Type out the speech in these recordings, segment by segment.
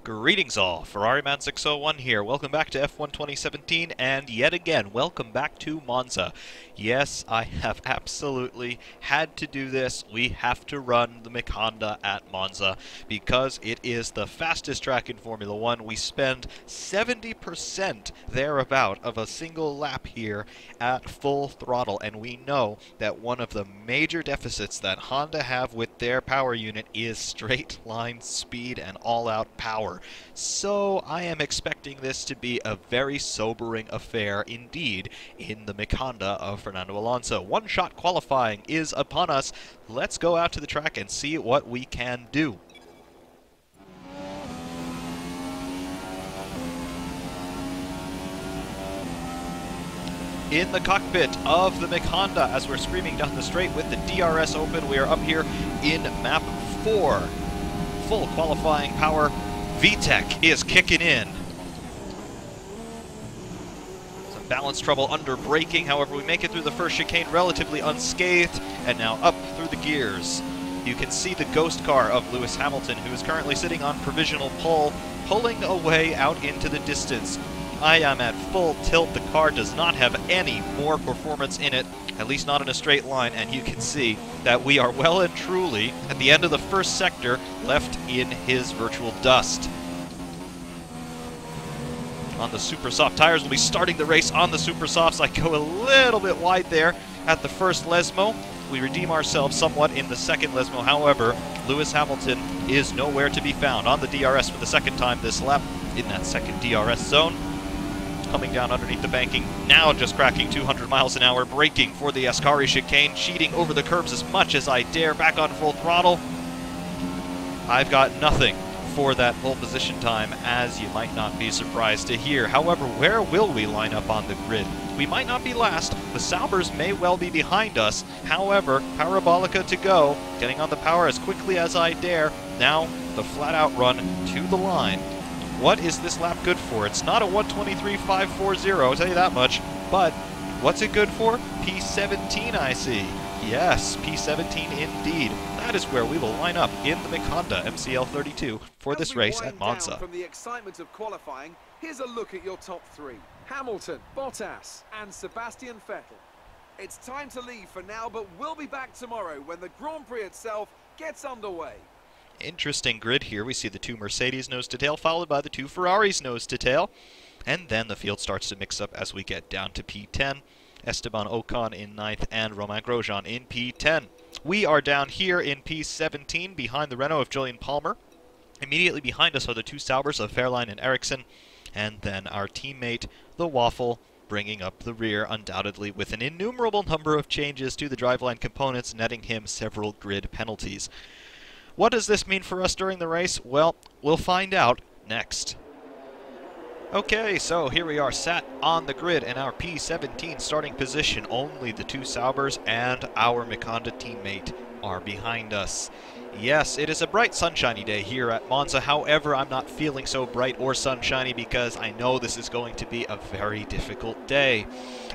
Greetings all, Ferrari-Man 601 here. Welcome back to F1 2017, and yet again, welcome back to Monza. Yes, I have absolutely had to do this. We have to run the McHonda at Monza because it is the fastest track in Formula One. We spend 70% thereabout of a single lap here at full throttle, and we know that one of the major deficits that Honda have with their power unit is straight line speed and all-out power. So I am expecting this to be a very sobering affair indeed in the McHonda of Fernando Alonso. One-shot qualifying is upon us. Let's go out to the track and see what we can do. In the cockpit of the McHonda, as we're screaming down the straight with the DRS open, we are up here in map 4. Full qualifying power. VTEC is kicking in. Some balance trouble under braking, however we make it through the first chicane relatively unscathed, and now up through the gears. You can see the ghost car of Lewis Hamilton, who is currently sitting on provisional pole, pulling away out into the distance. I am at full tilt. The car does not have any more performance in it, at least not in a straight line, and you can see that we are well and truly at the end of the first sector, left in his virtual dust. On the super soft tires, we'll be starting the race on the super softs. I go a little bit wide there at the first Lesmo. We redeem ourselves somewhat in the second Lesmo. However, Lewis Hamilton is nowhere to be found on the DRS for the second time this lap in that second DRS zone. Coming down underneath the banking, now just cracking 200 miles an hour, braking for the Ascari chicane, cheating over the curbs as much as I dare, back on full throttle. I've got nothing for that pole position time, as you might not be surprised to hear. However, where will we line up on the grid? We might not be last. The Saubers may well be behind us. However, Parabolica to go, getting on the power as quickly as I dare. Now, the flat-out run to the line. What is this lap good for? It's not a 1:23.540, I'll tell you that much. But what's it good for? P17, I see. Yes, P17 indeed. That is where we will line up in the McHonda MCL 32 for this race at Monza. From the excitement of qualifying, here's a look at your top three: Hamilton, Bottas, and Sebastian Vettel. It's time to leave for now, but we'll be back tomorrow when the Grand Prix itself gets underway. Interesting grid here. We see the two Mercedes nose to tail, followed by the two Ferraris nose to tail. And then the field starts to mix up as we get down to P10. Esteban Ocon in 9th and Romain Grosjean in P10. We are down here in P17 behind the Renault of Julian Palmer. Immediately behind us are the two Saubers of Fairline and Ericsson. And then our teammate, the Waffle, bringing up the rear, undoubtedly with an innumerable number of changes to the driveline components, netting him several grid penalties. What does this mean for us during the race? Well, we'll find out next. Okay, so here we are sat on the grid in our P17 starting position. Only the two Saubers and our McHonda teammate are behind us. Yes, it is a bright sunshiny day here at Monza. However, I'm not feeling so bright or sunshiny because I know this is going to be a very difficult day.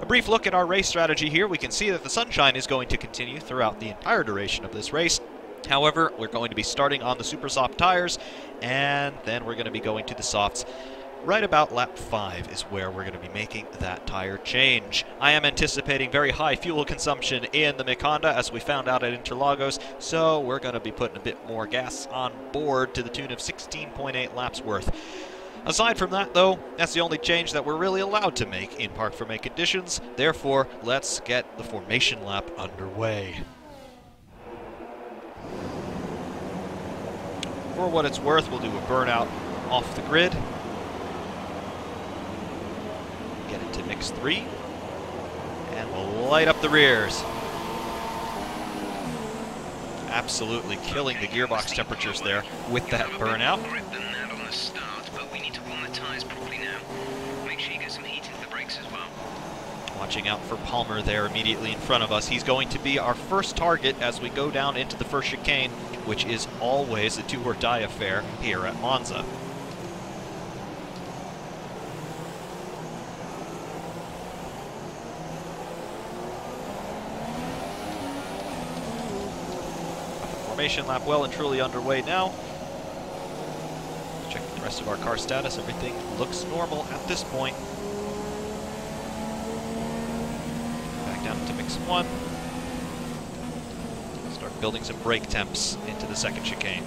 A brief look at our race strategy here. We can see that the sunshine is going to continue throughout the entire duration of this race. However, we're going to be starting on the super soft tires, and then we're going to be going to the softs. Right about lap 5 is where we're going to be making that tire change. I am anticipating very high fuel consumption in the McHonda, as we found out at Interlagos, so we're going to be putting a bit more gas on board to the tune of 16.8 laps worth. Aside from that, though, that's the only change that we're really allowed to make in parc fermé conditions. Therefore, let's get the formation lap underway. For what it's worth, we'll do a burnout off the grid. Get into mix 3. And we'll light up the rears. Absolutely killing the gearbox temperatures there with that burnout. Watching out for Palmer there immediately in front of us. He's going to be our first target as we go down into the first chicane, which is always a do-or-die affair here at Monza. Formation lap well and truly underway now. Checking the rest of our car status, everything looks normal at this point. Back down into mix 1. Start building some brake temps into the second chicane.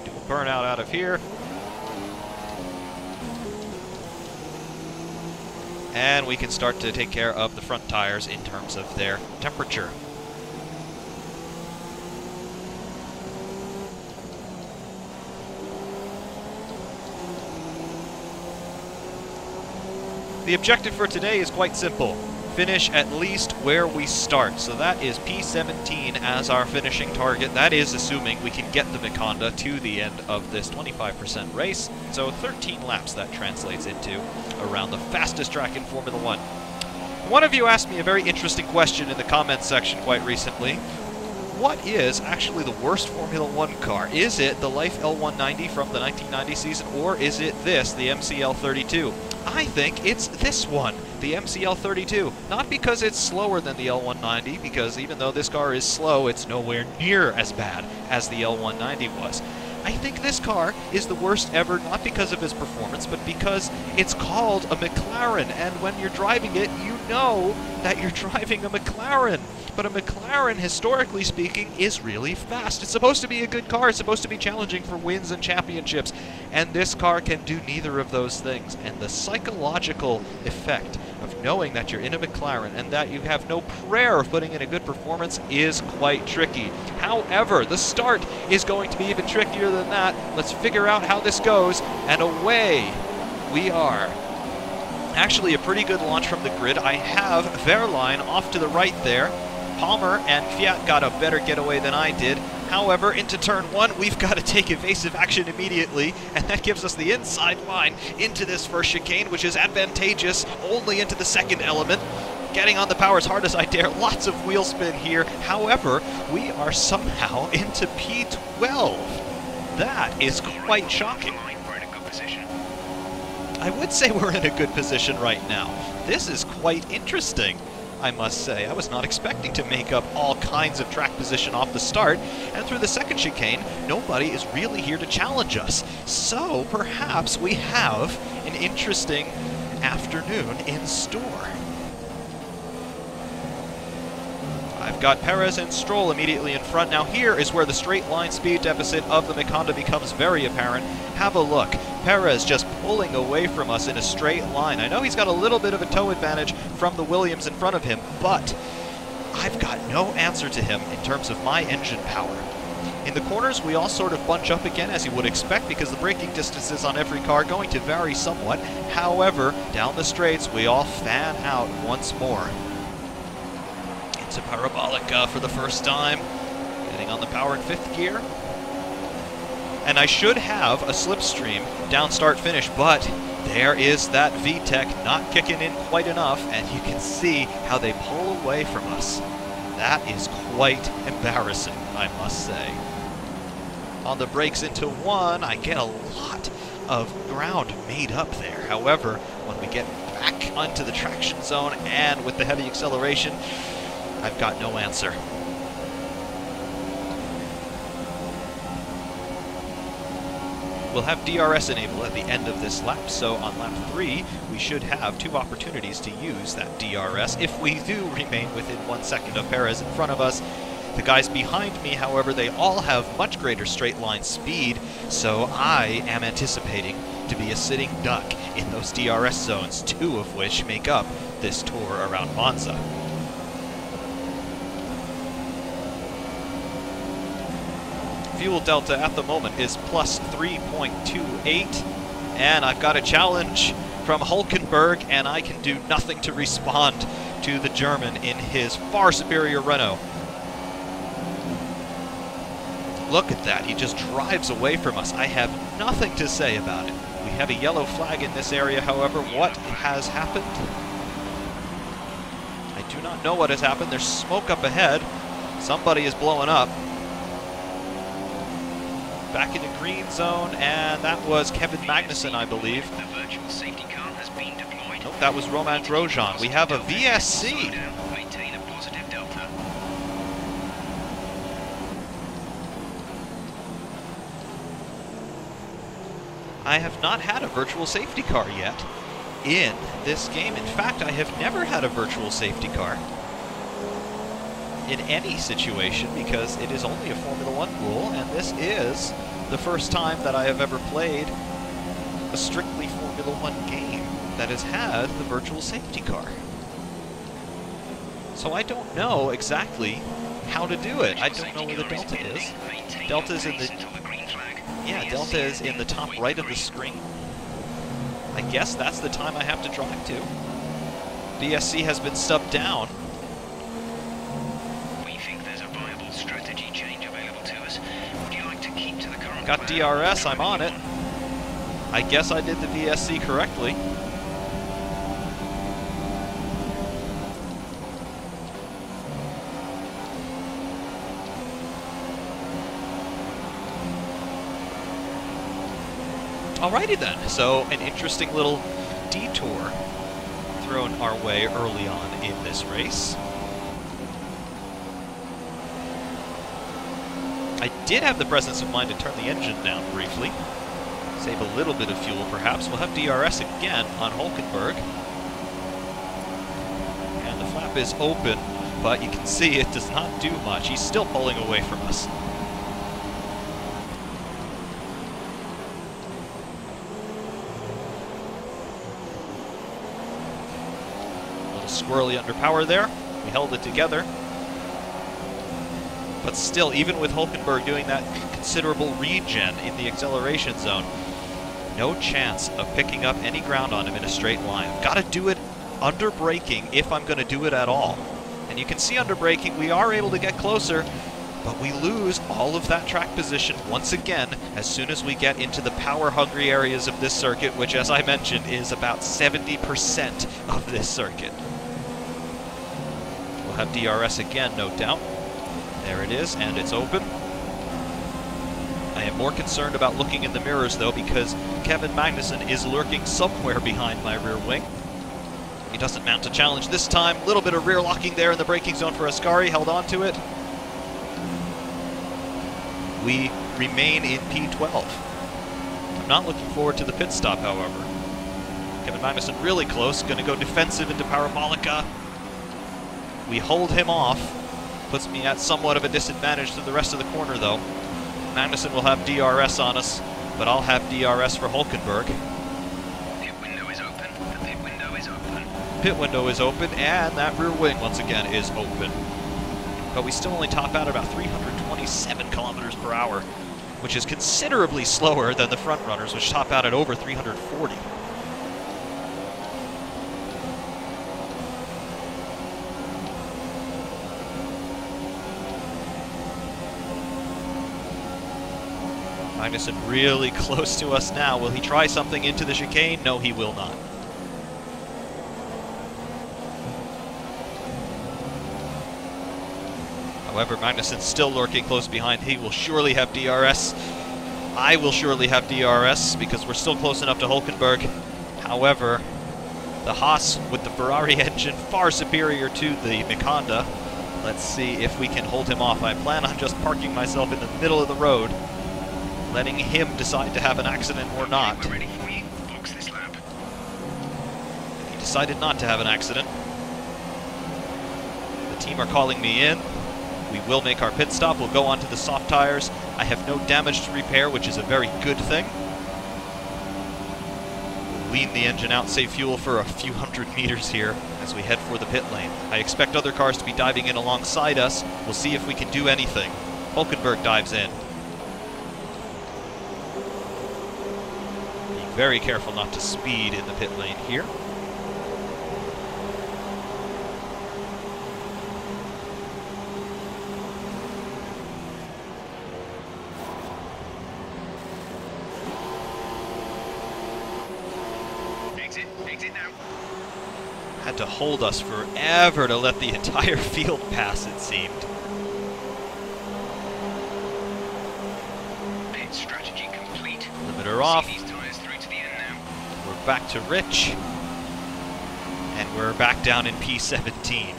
Do a burnout out of here. And we can start to take care of the front tires in terms of their temperature. The objective for today is quite simple. Finish at least where we start. So that is P17 as our finishing target. That is assuming we can get the McHonda to the end of this 25% race. So 13 laps that translates into around the fastest track in Formula 1. One of you asked me a very interesting question in the comments section quite recently. What is actually the worst Formula 1 car? Is it the Life L190 from the 1990 season, or is it this, the MCL32? I think it's this one, the MCL32. Not because it's slower than the L190, because even though this car is slow, it's nowhere near as bad as the L190 was. I think this car is the worst ever, not because of its performance, but because it's called a McLaren, and when you're driving it, you know that you're driving a McLaren. But a McLaren, historically speaking, is really fast. It's supposed to be a good car. It's supposed to be challenging for wins and championships. And this car can do neither of those things. And the psychological effect of knowing that you're in a McLaren and that you have no prayer of putting in a good performance is quite tricky. However, the start is going to be even trickier than that. Let's figure out how this goes, and away we are. Actually, a pretty good launch from the grid. I have Wehrlein off to the right there. Palmer and Fiat got a better getaway than I did. However, into turn 1, we've got to take evasive action immediately, and that gives us the inside line into this first chicane, which is advantageous only into the second element. Getting on the power as hard as I dare. Lots of wheel spin here. However, we are somehow into P12. That is quite shocking. I would say we're in a good position right now. This is quite interesting, I must say. I was not expecting to make up all kinds of track position off the start, and through the second chicane, nobody is really here to challenge us. So perhaps we have an interesting afternoon in store. I've got Perez and Stroll immediately in front. Now here is where the straight line speed deficit of the McHonda becomes very apparent. Have a look. Perez just pulling away from us in a straight line. I know he's got a little bit of a toe advantage from the Williams in front of him, but I've got no answer to him in terms of my engine power. In the corners, we all sort of bunch up again, as you would expect, because the braking distances on every car are going to vary somewhat. However, down the straights, we all fan out once more. Into Parabolica for the first time, getting on the power in 5th gear. And I should have a slipstream down start finish, but there is that VTEC not kicking in quite enough, and you can see how they pull away from us. That is quite embarrassing, I must say. On the brakes into 1, I get a lot of ground made up there. However, when we get back onto the traction zone and with the heavy acceleration, I've got no answer. We'll have DRS enabled at the end of this lap, so on lap 3, we should have 2 opportunities to use that DRS if we do remain within 1 second of Perez in front of us. The guys behind me, however, they all have much greater straight line speed, so I am anticipating to be a sitting duck in those DRS zones, 2 of which make up this tour around Monza. Fuel delta at the moment is plus 3.28, and I've got a challenge from Hulkenberg, and I can do nothing to respond to the German in his far superior Renault. Look at that, he just drives away from us. I have nothing to say about it. We have a yellow flag in this area, however. What has happened? I do not know what has happened. There's smoke up ahead. Somebody is blowing up. Back into green zone, and that was Kevin Magnussen, I believe. Nope, that was Romain Grosjean. We have a VSC. I have not had a virtual safety car yet in this game. In fact, I have never had a virtual safety car in any situation because it is only a Formula 1 rule, and this is the first time that I have ever played a strictly Formula 1 game that has had the virtual safety car. So I don't know exactly how to do it. I don't know where the delta is. Delta is in the... Yeah, delta is in the top right of the screen. I guess that's the time I have to drive to. BSC has been stubbed down. We think there's a viable strategy change available to us. Would you like to keep to the current Got plan? DRS, I'm on it. I guess I did the VSC correctly. Alrighty then, so an interesting little detour thrown our way early on in this race. I did have the presence of mind to turn the engine down briefly. Save a little bit of fuel perhaps. We'll have DRS again on Hulkenberg. And the flap is open, but you can see it does not do much. He's still pulling away from us. Squirrely under power there. We held it together. But still, even with Hulkenberg doing that considerable regen in the acceleration zone, no chance of picking up any ground on him in a straight line. I've got to do it under braking if I'm going to do it at all. And you can see under braking we are able to get closer, but we lose all of that track position once again as soon as we get into the power-hungry areas of this circuit, which, as I mentioned, is about 70% of this circuit. We'll have DRS again, no doubt. There it is, and it's open. I am more concerned about looking in the mirrors, though, because Kevin Magnussen is lurking somewhere behind my rear wing. He doesn't mount a challenge this time. A little bit of rear locking there in the braking zone for Ascari, held on to it. We remain in P12. I'm not looking forward to the pit stop, however. Kevin Magnussen really close, going to go defensive into Parabolica. We hold him off. Puts me at somewhat of a disadvantage to the rest of the corner, though. Magnussen will have DRS on us, but I'll have DRS for Hulkenberg. Pit window is open. The pit window is open. Pit window is open, and that rear wing, once again, is open. But we still only top out at about 327 kilometers per hour, which is considerably slower than the front runners, which top out at over 340. Magnussen really close to us now. Will he try something into the chicane? No, he will not. However, Magnussen's still lurking close behind. He will surely have DRS. I will surely have DRS because we're still close enough to Hulkenberg. However, the Haas with the Ferrari engine far superior to the McHonda. Let's see if we can hold him off. I plan on just parking myself in the middle of the road, letting him decide to have an accident or not. We're ready for you. Box this lap. He decided not to have an accident. The team are calling me in. We will make our pit stop. We'll go on to the soft tires. I have no damage to repair, which is a very good thing. We'll lean the engine out, save fuel for a few hundred meters here as we head for the pit lane. I expect other cars to be diving in alongside us. We'll see if we can do anything. Hulkenberg dives in. Very careful not to speed in the pit lane here. Exit now. Had to hold us forever to let the entire field pass, it seemed. Pit strategy complete. Limiter off. See these tires through to the end now. We're back to Rich. And we're back down in P17.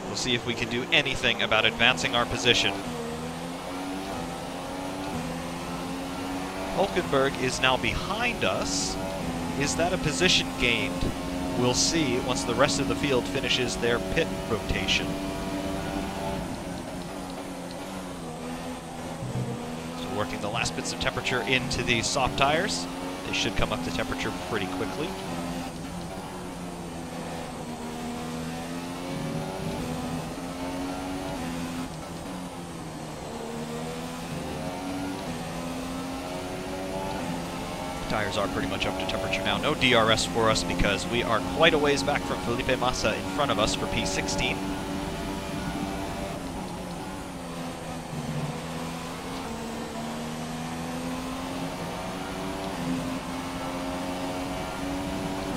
We'll see if we can do anything about advancing our position. Hulkenberg is now behind us. Is that a position gained? We'll see once the rest of the field finishes their pit rotation. So working the last bits of temperature into these soft tires. They should come up to temperature pretty quickly. Tires are pretty much up to temperature now. No DRS for us because we are quite a ways back from Felipe Massa in front of us for P16.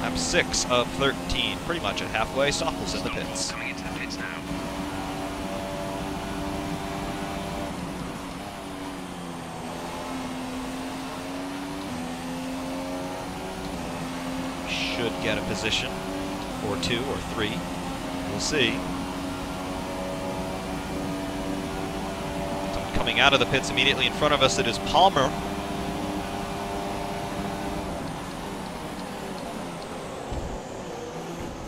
Lap 6 of 13, pretty much at halfway. Stoffels in the pits. Coming into the pits now. Should get a position, or 2 or 3. We'll see. So coming out of the pits immediately in front of us, it is Palmer.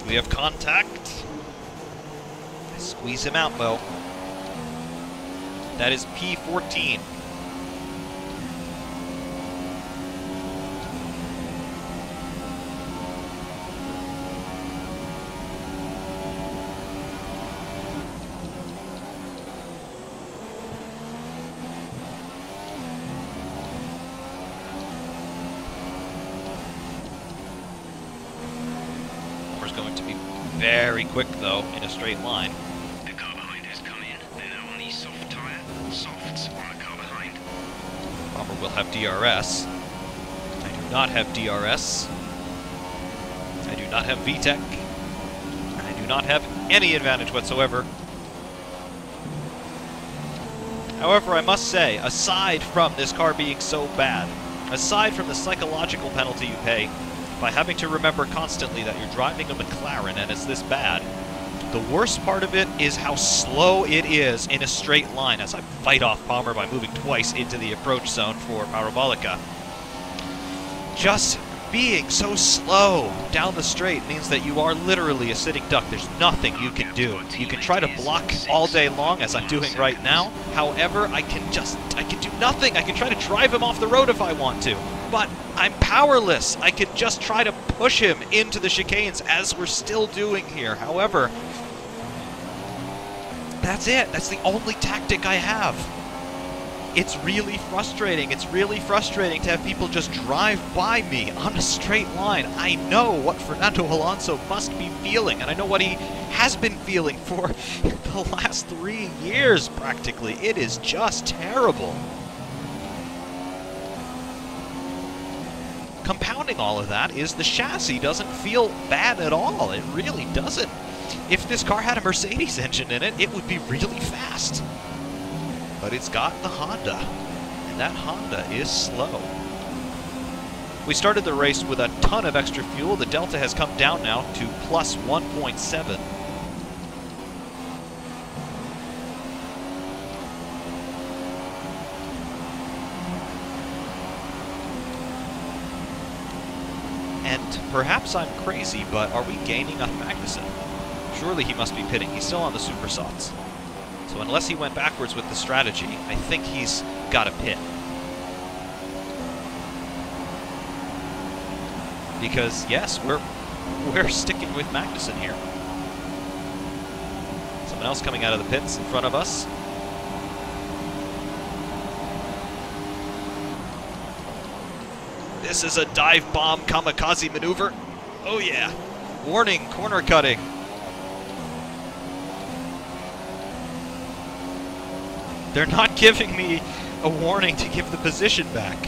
We have contact. Squeeze him out, though. That is P14. Going to be very quick, though, in a straight line. The car behind has come in. They're now on the soft tyre. Softs on the car behind. Palmer will have DRS. I do not have DRS. I do not have VTEC. I do not have any advantage whatsoever. However, I must say, aside from this car being so bad, aside from the psychological penalty you pay by having to remember constantly that you're driving a McLaren and it's this bad, the worst part of it is how slow it is in a straight line as I fight off Palmer by moving twice into the approach zone for Parabolica. Just being so slow down the straight means that you are literally a sitting duck. There's nothing you can do. You can try to block all day long, as I'm doing right now. However, I can do nothing. I can try to drive him off the road if I want to, but I'm powerless. I could just try to push him into the chicanes, as we're still doing here. However, that's it. That's the only tactic I have. It's really frustrating. It's really frustrating to have people just drive by me on a straight line. I know what Fernando Alonso must be feeling, and I know what he has been feeling for the last 3 years, practically. It is just terrible. Compounding all of that is the chassis doesn't feel bad at all. It really doesn't. If this car had a Mercedes engine in it, it would be really fast. But it's got the Honda, and that Honda is slow. We started the race with a ton of extra fuel. The delta has come down now to plus 1.7. And perhaps I'm crazy, but are we gaining on Magnussen? Surely he must be pitting. He's still on the super softs. So unless he went backwards with the strategy, I think he's got to pit. Because yes, we're sticking with Magnussen here. Someone else coming out of the pits in front of us. This is a dive bomb kamikaze maneuver. Oh yeah. Warning, corner cutting. They're not giving me a warning to give the position back.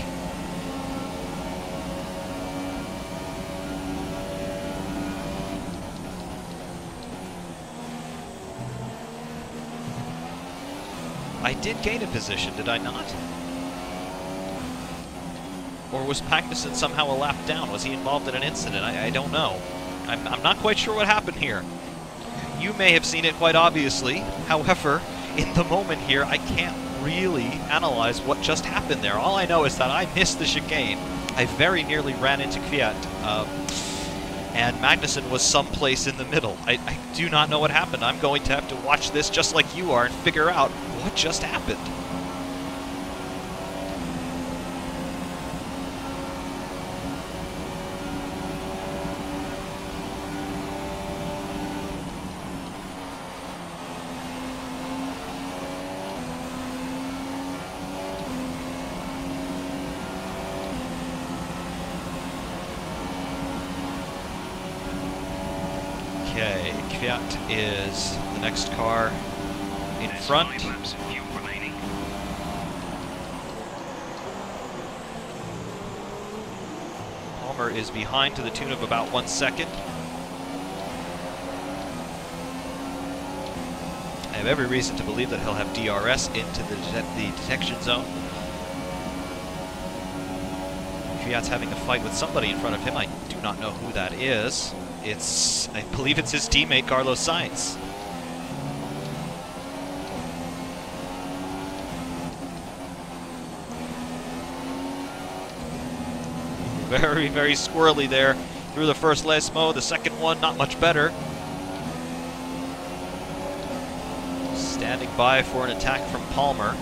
I did gain a position, did I not? Or was Magnussen somehow a lap down? Was he involved in an incident? I don't know. I'm not quite sure what happened here. You may have seen it quite obviously. However, in the moment here, I can't really analyze what just happened there. All I know is that I missed the chicane. I very nearly ran into Kvyat, and Magnussen was someplace in the middle. I do not know what happened. I'm going to have to watch this just like you are and figure out what just happened. Okay, Kvyat is the next car in front. 5 laps of fuel remaining. Palmer is behind to the tune of about 1 second. I have every reason to believe that he'll have DRS into the detection zone. Kvyat's having a fight with somebody in front of him. I do not know who that is. I believe it's his teammate, Carlos Sainz. Very, very squirrely there through the first Lesmo. The second one, not much better. Standing by for an attack from Palmer.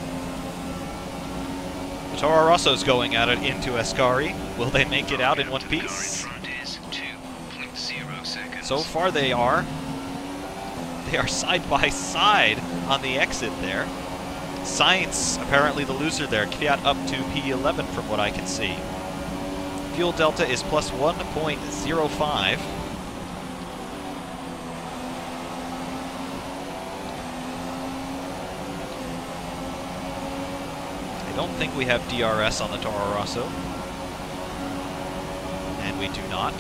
The Toro Rosso's going at it into Ascari. Will they make it out in one piece? So far they are. They are side by side on the exit there. Sainz apparently the loser there. Kvyat up to P11 from what I can see. Fuel delta is plus 1.05. I don't think we have DRS on the Toro Rosso. And we do not.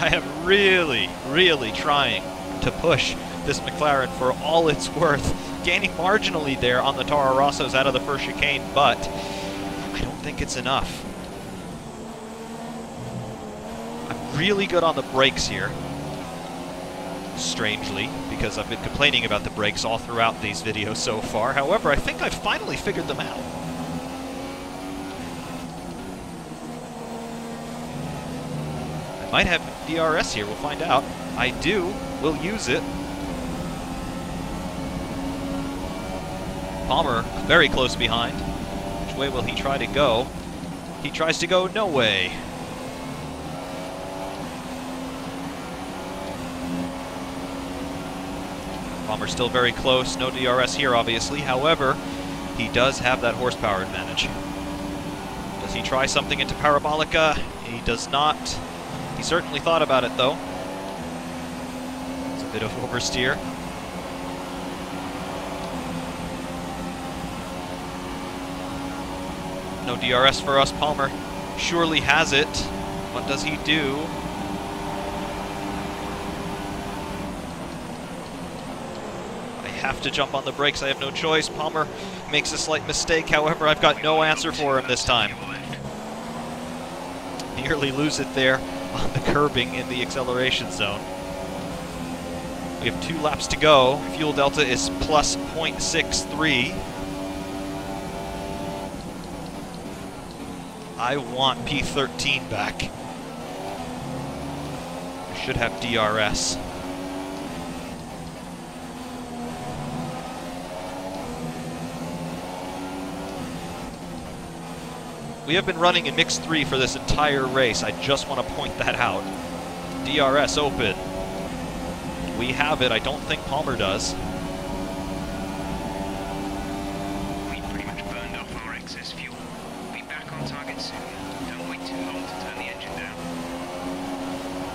I am really trying to push this McLaren for all it's worth, gaining marginally there on the Toro Rossos out of the first chicane, but I don't think it's enough. I'm really good on the brakes here, strangely, because I've been complaining about the brakes all throughout these videos so far. However, I think I've finally figured them out. Might have DRS here, we'll find out. I do, we'll use it. Palmer very close behind. Which way will he try to go? He tries to go no way. Palmer still very close, no DRS here obviously. However, he does have that horsepower advantage. Does he try something into Parabolica? He does not. He certainly thought about it, though. It's a bit of oversteer. No DRS for us. Palmer surely has it. What does he do? I have to jump on the brakes. I have no choice. Palmer makes a slight mistake. However, I've got no answer for him this time. Nearly lose it there on the curbing in the acceleration zone. We have 2 laps to go. Fuel delta is plus 0.63. I want P13 back. I should have DRS. We have been running in mixed 3 for this entire race. I just want to point that out. DRS open. We have it. I don't think Palmer does. We pretty much burned off our excess fuel. We'll be back on target soon. Don't wait too long to turn the engine down.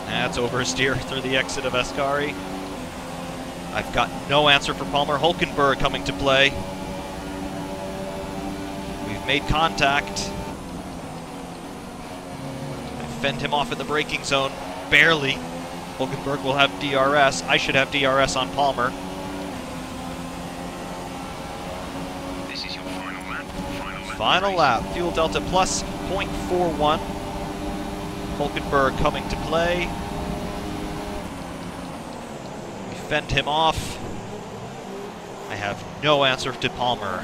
That's oversteer through the exit of Ascari. I've got no answer for Palmer. Hulkenberg coming to play. We've made contact. Fend him off in the braking zone, barely. Hulkenberg will have DRS. I should have DRS on Palmer. Final lap, fuel delta plus 0.41. Hulkenberg coming to play. We fend him off. I have no answer to Palmer.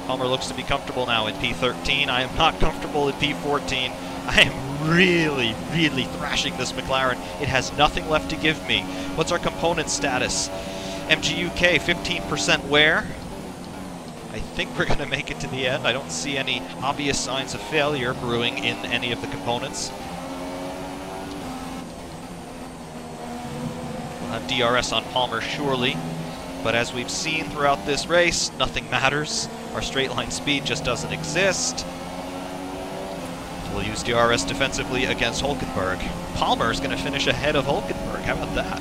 Palmer looks to be comfortable now in P13. I am not comfortable in P14. I am really, really thrashing this McLaren. It has nothing left to give me. What's our component status? MGUK, 15% wear. I think we're going to make it to the end. I don't see any obvious signs of failure brewing in any of the components. We'll have DRS on Palmer surely. But as we've seen throughout this race, nothing matters. Our straight line speed just doesn't exist. We'll use DRS defensively against Hulkenberg. Palmer's going to finish ahead of Hulkenberg. How about that?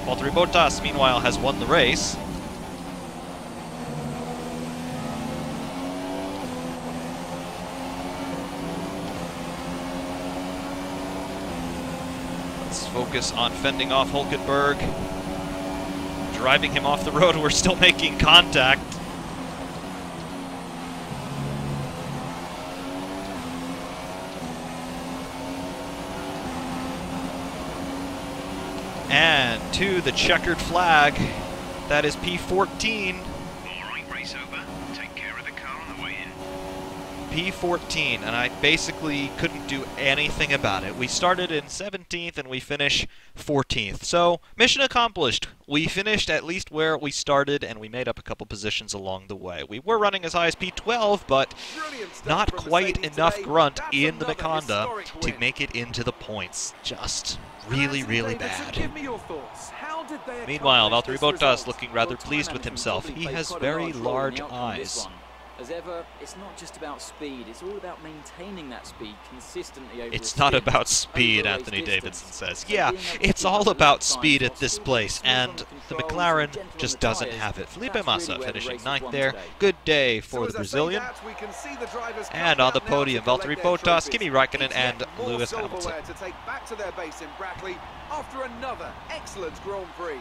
Valtteri Bottas, meanwhile, has won the race. Let's focus on fending off Hulkenberg. Driving him off the road, we're still making contact. And to the checkered flag, that is P14. All right, race over. Take care of the car on the way in. P14, and I basically couldn't do anything about it. We started in 17th and we finish 14th. So, mission accomplished. We finished at least where we started, and we made up a couple positions along the way. We were running as high as P12, but not quite enough grunt in the McHonda to make it into the points. Just really, really bad. Meanwhile, Valtteri Bottas looking rather pleased with himself. He has very large eyes. As ever, it's not just about speed, it's all about maintaining that speed consistently over It's not about speed, Anthony Davidson says. Yeah, it's all about speed at this place, and the McLaren just doesn't have it. Felipe Massa finishing 9th there. Good day for the Brazilian. And on the podium, Valtteri Bottas, Kimi Räikkönen, and Lewis Hamilton. To take back to their base in Brackley after another excellent Grand Prix.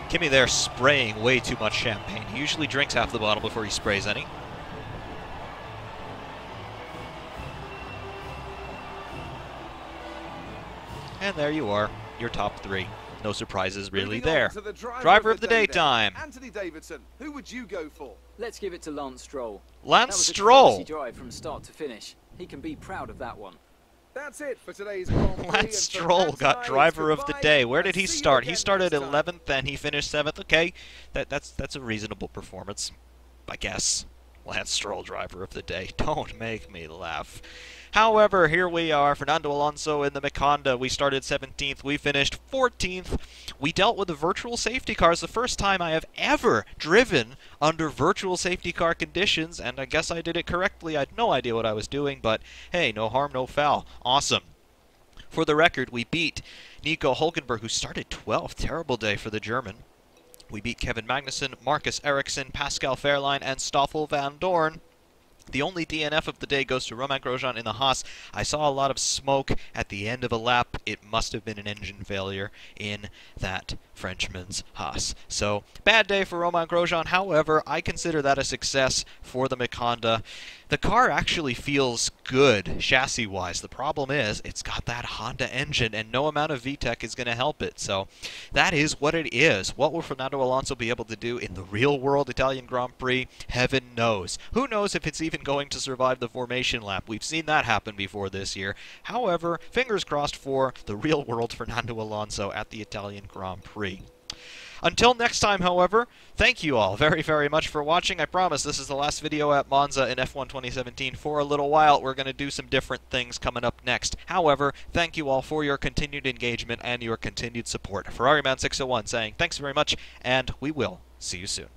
Kimi there spraying way too much champagne. He usually drinks half the bottle before he sprays any. And there you are, your top 3. No surprises really there. Driver of the day time. Anthony Davidson, who would you go for? Let's give it to Lance Stroll. Lance That was Stroll. a classy drive from start to finish. He can be proud of that one. That's it for today's Grand Prix. Lance Stroll got driver of the day. Where did he start? He started 11th and he finished 7th. Okay, that's a reasonable performance, I guess. Lance Stroll, driver of the day. Don't make me laugh. However, here we are, Fernando Alonso in the McHonda. We started 17th, we finished 14th. We dealt with the virtual safety cars, the first time I have ever driven under virtual safety car conditions, and I guess I did it correctly. I had no idea what I was doing, but hey, no harm, no foul. Awesome. For the record, we beat Nico Hulkenberg, who started 12th. Terrible day for the German. We beat Kevin Magnussen, Marcus Ericsson, Pascal Wehrlein, and Stoffel van Dorn. The only DNF of the day goes to Romain Grosjean in the Haas. I saw a lot of smoke at the end of a lap. It must have been an engine failure in that Frenchman's Haas. So, bad day for Romain Grosjean. However, I consider that a success for the McHonda. The car actually feels good chassis-wise. The problem is, it's got that Honda engine, and no amount of VTEC is going to help it. So, that is what it is. What will Fernando Alonso be able to do in the real-world Italian Grand Prix? Heaven knows. Who knows if it's even going to survive the formation lap? We've seen that happen before this year. However, fingers crossed for the real-world Fernando Alonso at the Italian Grand Prix. Until next time, however, thank you all very, very much for watching. I promise this is the last video at Monza in F1 2017 for a little while. We're going to do some different things coming up next. However, thank you all for your continued engagement and your continued support. Ferrari Man 601 saying thanks very much, and we will see you soon.